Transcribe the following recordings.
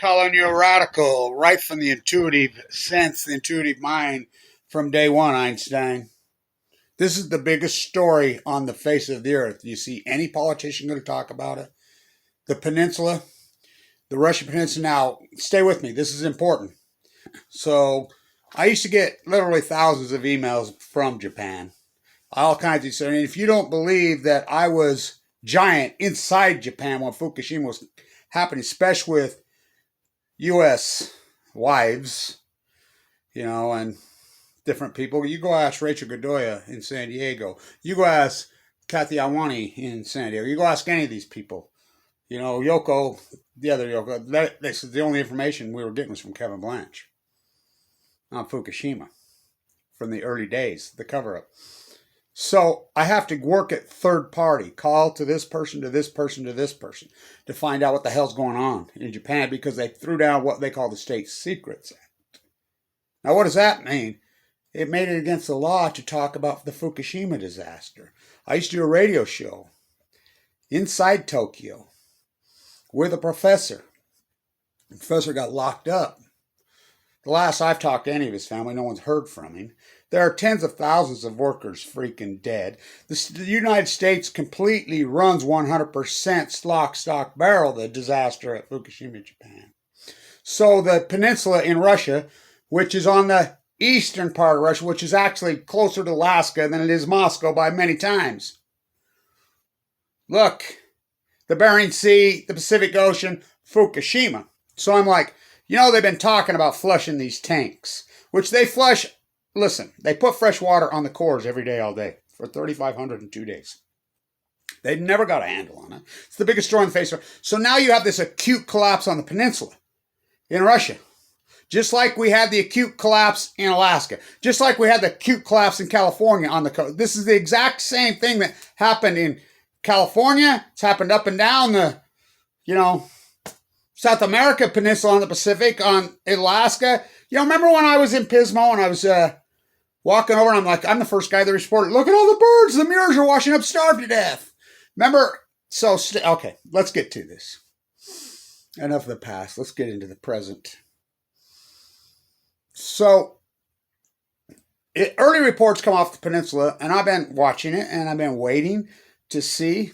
calling you a radical right from the intuitive sense, the intuitive mind from day one, Einstein. This is the biggest story on the face of the earth. You see any politician going to talk about it? The peninsula, the Russian peninsula. Now, stay with me. This is important. So, I used to get literally thousands of emails from Japan. All kinds of stuff. And if you don't believe that I was giant inside Japan when Fukushima was happening, especially with U.S. wives, and different people. You go ask Rachel Godoya in San Diego. You go ask Kathy Awani in San Diego. You go ask any of these people. Yoko, the other Yoko, this is the only information we were getting was from Kevin Blanche on Fukushima from the early days, the cover-up. So I have to work at third party, call to this person, to this person, to this person to find out what the hell's going on in Japan because they threw down what they call the State Secrets Act. Now, what does that mean? It made it against the law to talk about the Fukushima disaster. I used to do a radio show inside Tokyo with a professor. The professor got locked up. The last I've talked to any of his family, no one's heard from him. There are tens of thousands of workers freaking dead. The United States completely runs 100% lock, stock, barrel the disaster at Fukushima, Japan. So the peninsula in Russia, which is on the eastern part of Russia, which is actually closer to Alaska than it is Moscow by many times. Look, the Bering Sea, the Pacific Ocean, Fukushima. So I'm like, they've been talking about flushing these tanks, which they flush. Listen, they put fresh water on the cores every day, all day, for 3,500 in 2 days. They never got a handle on it. It's the biggest story on the face of it. So now you have this acute collapse on the peninsula in Russia. Just like we had the acute collapse in Alaska. Just like we had the acute collapse in California on the coast. This is the exact same thing that happened in California. It's happened up and down the, South America Peninsula on the Pacific, on Alaska. Remember when I was in Pismo and I was walking over and I'm like, I'm the first guy that reported, look at all the birds, the mirrors are washing up, starved to death. Remember? So, okay, let's get to this. Enough of the past. Let's get into the present. So, early reports come off the peninsula, and I've been watching it, and I've been waiting to see.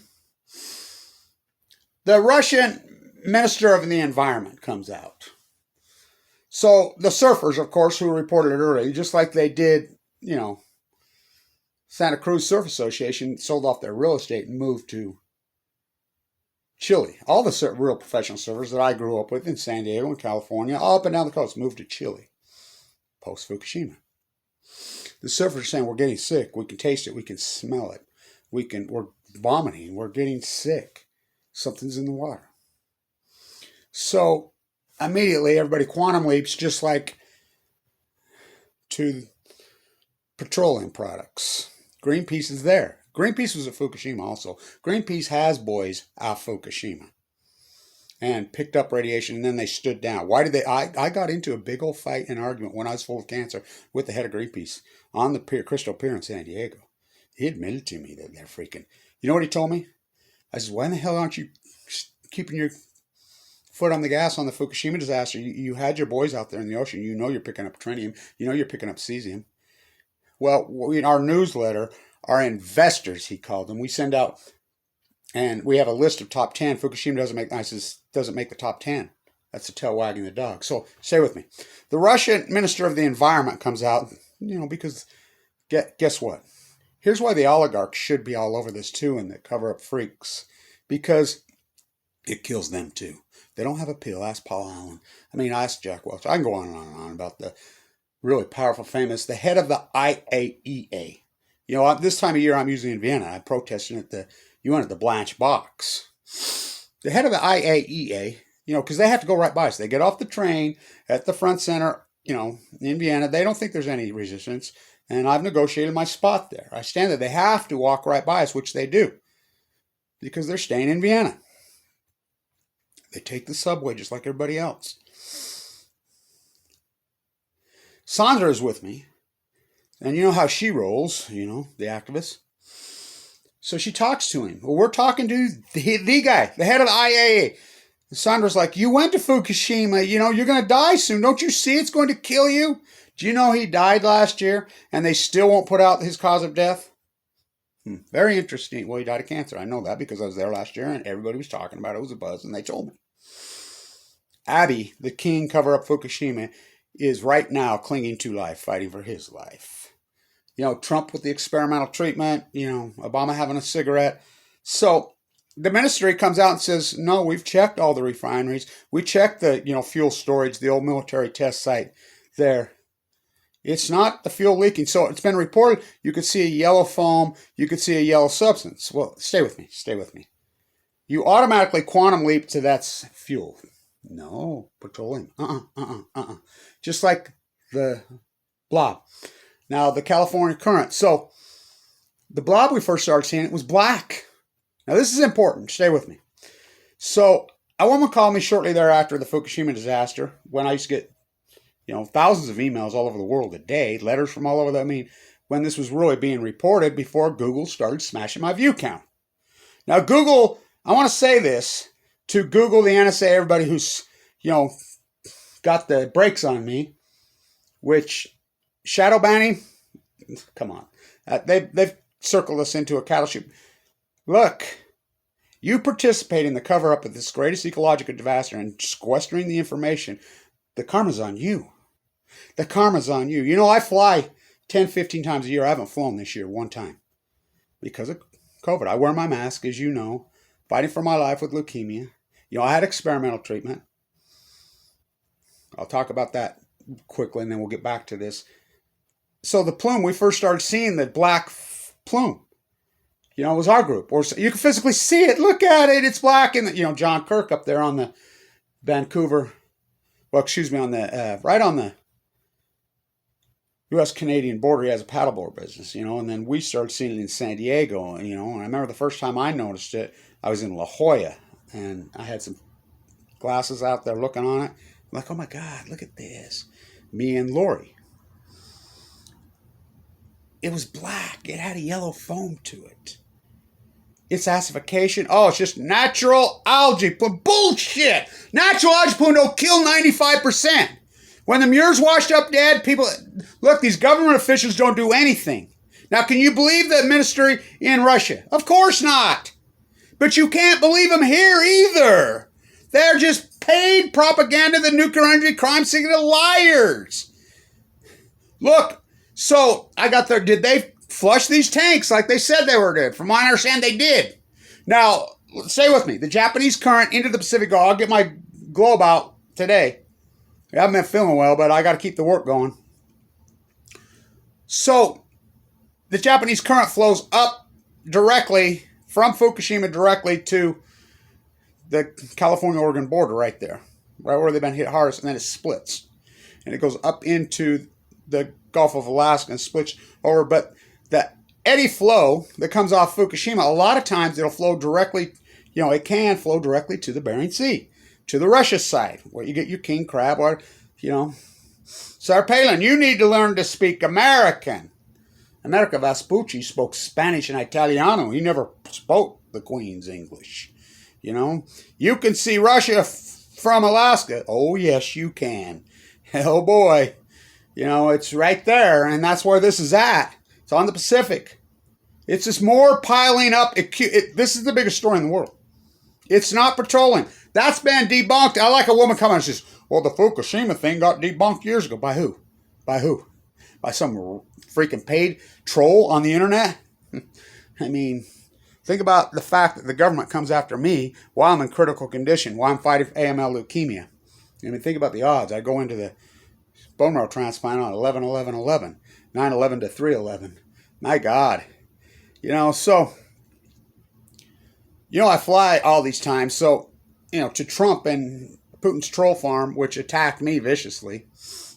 The Russian Minister of the Environment comes out. So, the surfers, of course, who reported it early, just like they did, Santa Cruz Surf Association sold off their real estate and moved to Chile. All the real professional surfers that I grew up with in San Diego and California, all up and down the coast, moved to Chile. Post-Fukushima. The surfers are saying we're getting sick. We can taste it. We can smell it. We're vomiting. We're getting sick. Something's in the water. So immediately everybody quantum leaps just like to petroleum products. Greenpeace is there. Greenpeace was at Fukushima also. Greenpeace has boys at Fukushima. And picked up radiation, and then they stood down. Why did they? I got into a big old fight and argument when I was full of cancer with the head of Greenpeace on the Crystal Pier in San Diego. He admitted to me that they're freaking. You know what he told me? I said, why in the hell aren't you keeping your foot on the gas on the Fukushima disaster? You had your boys out there in the ocean. You're picking up tritium. You're picking up cesium. Well, in our newsletter, our investors, he called them, we send out. And we have a list of top 10. Fukushima doesn't make the top 10. That's the tail wagging the dog. So stay with me. The Russian Minister of the Environment comes out, because guess what? Here's why the oligarchs should be all over this too and the cover-up freaks. Because it kills them too. They don't have a pill. Ask Paul Allen. Ask Jack Welch. I can go on and on about the really powerful, famous, the head of the IAEA. This time of year I'm usually in Vienna. I'm protesting at the UN at the Blanche Box. The head of the IAEA, because they have to go right by us. They get off the train at the front center, in Vienna. They don't think there's any resistance. And I've negotiated my spot there. I stand there. They have to walk right by us, which they do. Because they're staying in Vienna. They take the subway just like everybody else. Sandra is with me. And you know how she rolls, the activist. So she talks to him. Well, we're talking to the guy, the head of the IAEA. Sandra's like, you went to Fukushima, you're going to die soon. Don't you see it's going to kill you? Do you know he died last year and they still won't put out his cause of death? Very interesting. Well, he died of cancer. I know that because I was there last year and everybody was talking about it. It was a buzz and they told me. Abe, the king cover-up Fukushima, is right now clinging to life, fighting for his life. Trump with the experimental treatment, Obama having a cigarette. So the ministry comes out and says, no, we've checked all the refineries. We checked the, fuel storage, the old military test site there. It's not the fuel leaking. So it's been reported you could see a yellow foam. You could see a yellow substance. Well, stay with me. Stay with me. You automatically quantum leap to that's fuel. No, petroleum. Just like the blob. Now, the California current. So the blob we first started seeing, it was black. Now, this is important. Stay with me. So a woman called me shortly thereafter the Fukushima disaster when I used to get thousands of emails all over the world a day, letters from all over when this was really being reported before Google started smashing my view count. Now, Google, I want to say this to Google, the NSA, everybody who's, got the brakes on me, which shadow banning, come on. They've circled us into a cattle chute. Look, you participate in the cover-up of this greatest ecological disaster and sequestering the information, the karma's on you. The karma's on you. I fly 10, 15 times a year. I haven't flown this year one time because of COVID. I wear my mask, as you know, fighting for my life with leukemia. I had experimental treatment. I'll talk about that quickly, and then we'll get back to this. So the plume, we first started seeing the black plume. It was our group. Or you can physically see it. Look at it. It's black. And, John Kirk up there on the Vancouver, on the, right on the U.S.-Canadian border, he has a paddleboard business, and then we started seeing it in San Diego, and I remember the first time I noticed it, I was in La Jolla, and I had some glasses out there looking on it. I'm like, oh my God, look at this. Me and Lori. It was black. It had a yellow foam to it. Its acidification, it's just natural algae plume. Bullshit! Natural algae plume don't kill 95%. When the mure's washed up dead, look, these government officials don't do anything. Now, can you believe the ministry in Russia? Of course not. But you can't believe them here either. They're just paid propaganda, the nuclear energy crime syndicate liars. Look, so I got there. Did they flush these tanks like they said they were did? From what I understand, they did. Now, stay with me. The Japanese current into the Pacific. I'll get my globe out today. I haven't been feeling well, but I got to keep the work going. So, the Japanese current flows up directly from Fukushima directly to the California-Oregon border right there, right where they've been hit hardest, and then it splits. And it goes up into the Gulf of Alaska and splits over. But the eddy flow that comes off Fukushima, a lot of times it'll flow directly, it can flow directly to the Bering Sea, to the Russia side, where you get your king crab, or, Sir Palin, you need to learn to speak American. America Vespucci spoke Spanish and Italiano. He never spoke the Queen's English. You can see Russia from Alaska. Oh, yes, you can. Oh, boy. It's right there, and that's where this is at. It's on the Pacific. It's just more piling up. This is the biggest story in the world. It's not petroleum. That's been debunked. I like a woman coming and says, well, the Fukushima thing got debunked years ago. By who? By who? By some freaking paid troll on the internet? I mean, think about the fact that the government comes after me while I'm in critical condition, while I'm fighting AML leukemia. Think about the odds. I go into the bone marrow transplant on 11/11/11, 9/11 to 3/11. My God. So, I fly all these times. So, to Trump and Putin's troll farm, which attacked me viciously,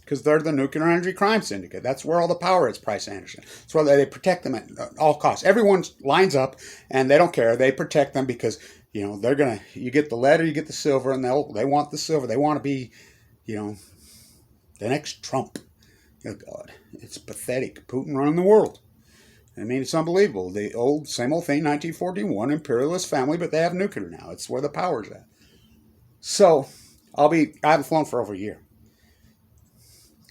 because they're the nuclear energy crime syndicate. That's where all the power is, Price Anderson. That's where they protect them at all costs. Everyone lines up, and they don't care. They protect them because, they're going to, you get the lead or you get the silver, and they want the silver. They want to be, the next Trump. Oh, God. It's pathetic. Putin running the world. It's unbelievable. The same old thing, 1941, imperialist family, but they have nuclear now. It's where the power's at. So I haven't flown for over a year.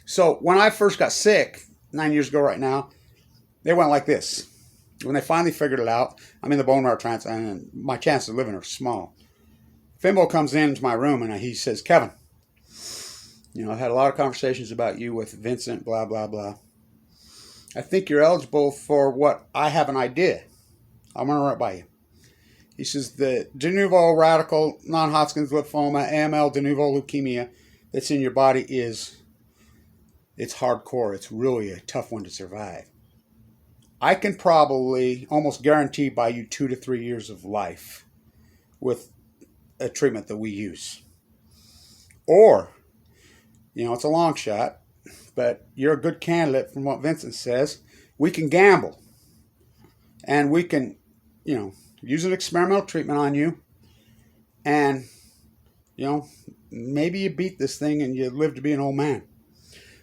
So when I first got sick 9 years ago right now, they went like this. When they finally figured it out, I'm in the bone marrow transplant and my chances of living are small. Fimbo comes into my room and he says, Kevin, I've had a lot of conversations about you with Vincent, blah, blah, blah. I think you're eligible for what I have an idea. I'm going to run it by you. He says the de novo radical non-Hodgkin's lymphoma, AML de novo leukemia that's in your body it's hardcore. It's really a tough one to survive. I can probably almost guarantee buy you 2 to 3 years of life with a treatment that we use. Or, it's a long shot, but you're a good candidate from what Vincent says. We can gamble. And we can, use an experimental treatment on you. And, maybe you beat this thing and you live to be an old man.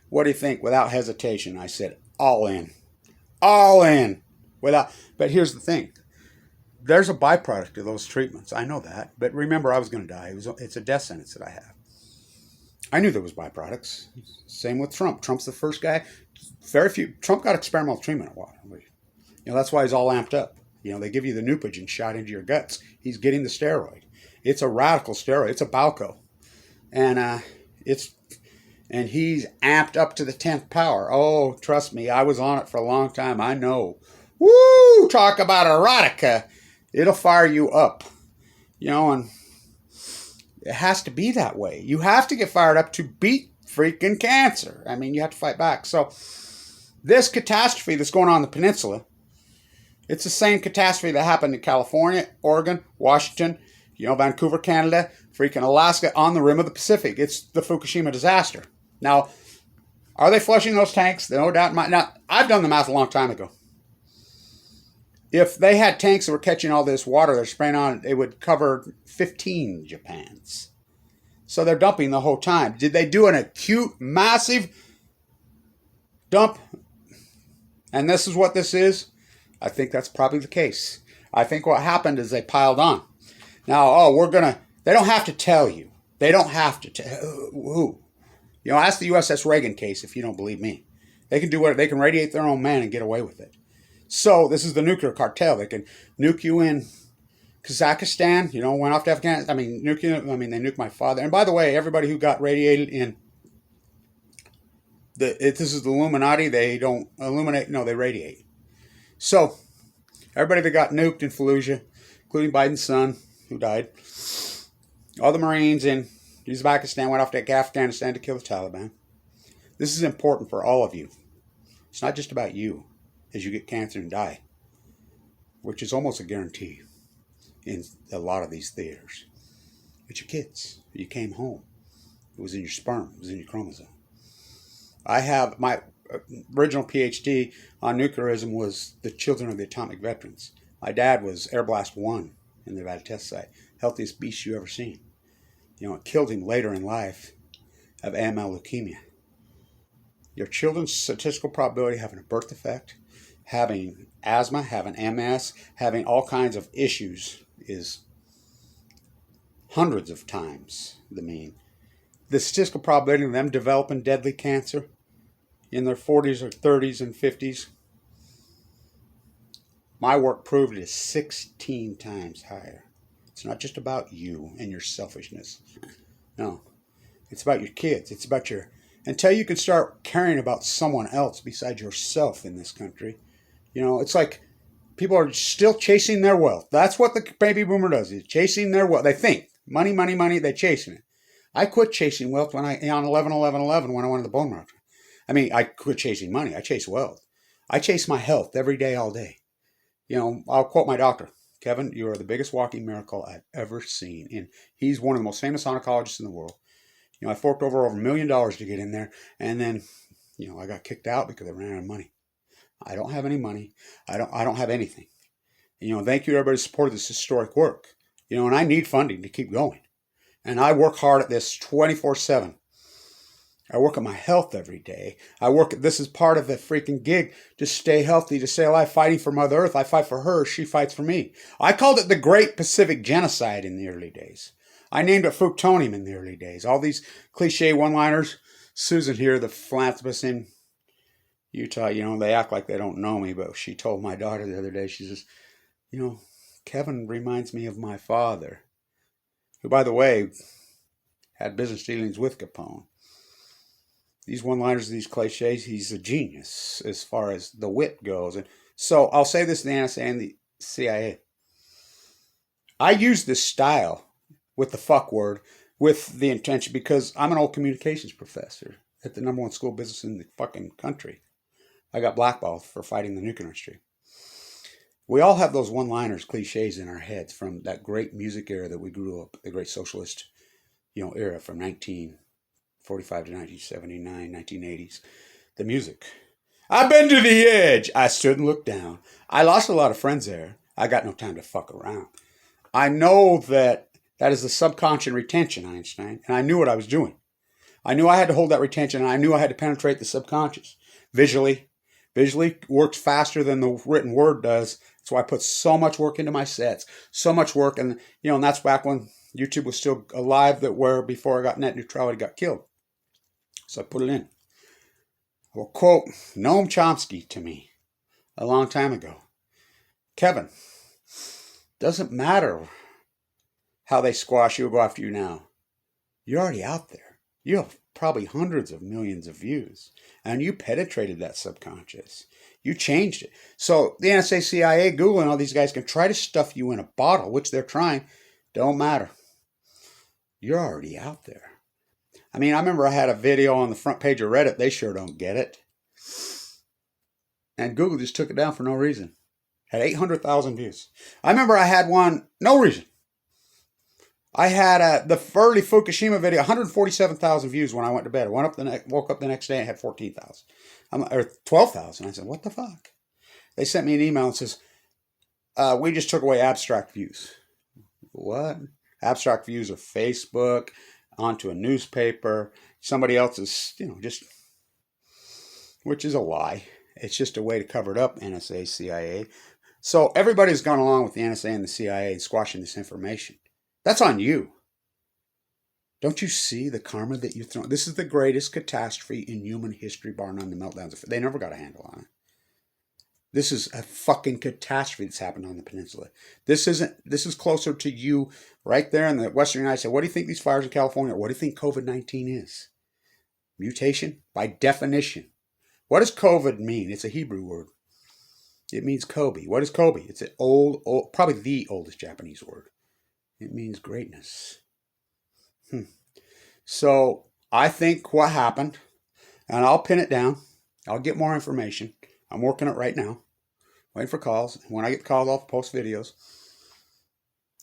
What do you think? Without hesitation, I said, all in. All in. But here's the thing. There's a byproduct of those treatments. I know that. But remember, I was going to die. It's a death sentence that I have. I knew there was byproducts. Same with Trump. Trump's the first guy. Very few. Trump got experimental treatment a while. That's why he's all amped up. They give you the Neupogen shot into your guts. He's getting the steroid. It's a radical steroid. It's a Balco. And he's amped up to the 10th power. Oh, trust me, I was on it for a long time. I know. Woo! Talk about erotica. It'll fire you up. And it has to be that way. You have to get fired up to beat freaking cancer. I mean, you have to fight back. So this catastrophe that's going on in the peninsula, it's the same catastrophe that happened in California, Oregon, Washington, Vancouver, Canada, freaking Alaska, on the rim of the Pacific. It's the Fukushima disaster. Now, are they flushing those tanks? No doubt. Now, I've done the math a long time ago. If they had tanks that were catching all this water they're spraying on, it would cover 15 Japans. So they're dumping the whole time. Did they do an acute, massive dump? And this is what this is? I think that's probably the case. I think what happened is they piled on. Now, they don't have to tell you. They don't have to tell who. Ask the USS Reagan case if you don't believe me. They can do whatever. They can radiate their own man and get away with it. So this is the nuclear cartel. They can nuke you in Kazakhstan, went off to Afghanistan. They nuked my father. And by the way, everybody who got radiated in this is the Illuminati. They don't illuminate. No, they radiate. So everybody that got nuked in Fallujah, including Biden's son, who died, all the Marines in Uzbekistan went off to Afghanistan to kill the Taliban. This is important for all of you. It's not just about you as you get cancer and die, which is almost a guarantee in a lot of these theaters. It's your kids. You came home. It was in your sperm. It was in your chromosome. I have my original PhD on nuclearism was the children of the atomic veterans. My dad was Air Blast 1 in the Nevada test site. Healthiest beast you ever seen. It killed him later in life of AML leukemia. Your children's statistical probability of having a birth defect, having asthma, having MS, having all kinds of issues is hundreds of times the mean. The statistical probability of them developing deadly cancer in their 40s or 30s and 50s, my work proved it is 16 times higher. It's not just about you and your selfishness. No. It's about your kids. It's about until you can start caring about someone else besides yourself in this country. It's like people are still chasing their wealth. That's what the baby boomer does. Is chasing their wealth. They think money, money, money. They're chasing it. I quit chasing wealth when on 11/11/11 when I went to the bone marrow. I quit chasing money. I chase wealth. I chase my health every day, all day. I'll quote my doctor. Kevin, you are the biggest walking miracle I've ever seen. And he's one of the most famous oncologists in the world. I forked over $1 million to get in there. And then, I got kicked out because I ran out of money. I don't have any money. I don't have anything. Thank you to everybody who supported this historic work. And I need funding to keep going. And I work hard at this 24/7. I work at my health every day. This is part of the freaking gig to stay healthy, to stay alive, fighting for Mother Earth. I fight for her. She fights for me. I called it the Great Pacific Genocide in the early days. I named it Fukushima in the early days. All these cliche one-liners. Susan here, the philanthropist in Utah, you know, they act like they don't know me, but she told my daughter the other day, she says, you know, Kevin reminds me of my father, who, by the way, had business dealings with Capone. These one-liners, these cliches, he's a genius as far as the wit goes. And so I'll say this to the NSA and the CIA. I use this style with the fuck word with the intention because I'm an old communications professor at the #1 school of business in the fucking country. I got blackballed for fighting the nuclear industry. We all have those one-liners, cliches in our heads from that great music era that we grew up, the great socialist, era from 1945 to 1979, 1980s. The music. I've been to the edge. I stood and looked down. I lost a lot of friends there. I got no time to fuck around. I know that is the subconscious retention, Einstein, and I knew what I was doing. I knew I had to hold that retention, and I knew I had to penetrate the subconscious. Visually works faster than the written word does. That's why I put so much work into my sets, so much work, and and that's back when YouTube was still alive, where before I got net neutrality, got killed. So I put it in. Well, quote Noam Chomsky to me a long time ago. Kevin, doesn't matter how they squash you or go after you now. You're already out there. You have probably hundreds of millions of views, and you penetrated that subconscious. You changed it. So the NSA, CIA, Google, and all these guys can try to stuff you in a bottle, which they're trying. Don't matter. You're already out there. I mean, I remember I had a video on the front page of Reddit. They sure don't get it. And Google just took it down for no reason. Had 800,000 views. I remember I had one, no reason. I had the early Fukushima video, 147,000 views when I went to bed. I woke up the next day and had 14,000. Or 12,000. I said, what the fuck? They sent me an email and says, we just took away abstract views. What? Abstract views of Facebook, onto a newspaper, somebody else's, which is a lie. It's just a way to cover it up, NSA, CIA. So everybody's gone along with the NSA and the CIA and squashing this information. That's on you. Don't you see the karma that you throw? This is the greatest catastrophe in human history, bar none. The meltdowns. They never got a handle on it. This is a fucking catastrophe that's happened on the peninsula. This is closer to you right there in the Western United States. What do you think these fires in California are? What do you think COVID-19 is? Mutation? By definition. What does COVID mean? It's a Hebrew word. It means Kobe. What is Kobe? It's an old, probably the oldest Japanese word. It means greatness. So I think what happened, and I'll pin it down. I'll get more information. I'm working it right now. Waiting for calls. When I get called, I'll post videos.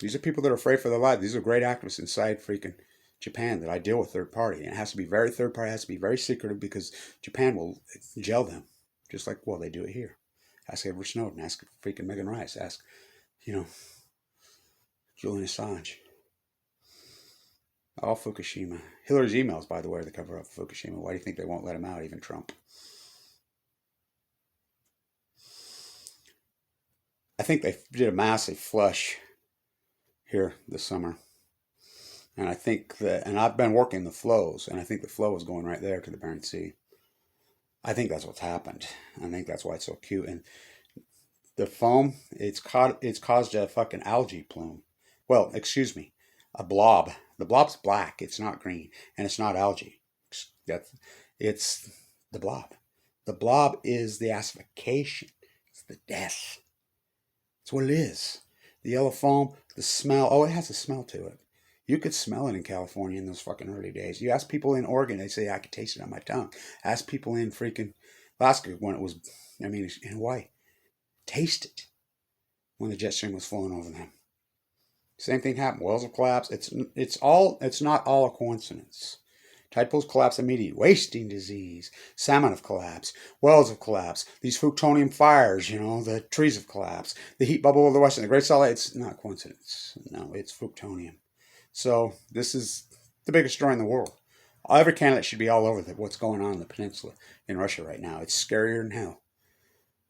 These are people that are afraid for their lives. These are great activists inside freaking Japan that I deal with third party. And it has to be very third party. It has to be very secretive because Japan will jail them. Just like, they do it here. Ask Edward Snowden. Ask freaking Megan Rice. Ask, Julian Assange. All Fukushima. Hillary's emails, by the way, are the cover up of Fukushima. Why do you think they won't let him out, even Trump? I think they did a massive flush here this summer. And I think and I've been working the flows, and I think the flow is going right there to the Bering Sea. I think that's what's happened. I think that's why it's so cute. And the foam, it's caused a fucking algae plume. Well, excuse me, a blob. The blob's black. It's not green, and it's not algae. It's the blob. The blob is the acidification. It's the death. That's what it is. The yellow foam, the smell. Oh, it has a smell to it. You could smell it in California in those fucking early days. You ask people in Oregon, they say, I could taste it on my tongue. Ask people in freaking Alaska when it was, in Hawaii. Taste it when the jet stream was flowing over them. Same thing happened. Wells have collapsed. It's not all a coincidence. Tide pools collapse immediately. Wasting disease. Salmon have collapsed. Wells have collapsed. These plutonium fires, the trees have collapsed. The heat bubble of the West and the Great Salt Lake, it's not coincidence. No, it's plutonium. So this is the biggest story in the world. Every candidate should be all over what's going on in the peninsula in Russia right now. It's scarier than hell.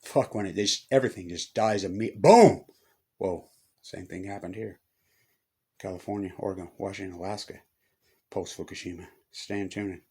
Fuck, when everything just dies immediately. Boom! Whoa, same thing happened here. California, Oregon, Washington, Alaska, post Fukushima. Stay in tune.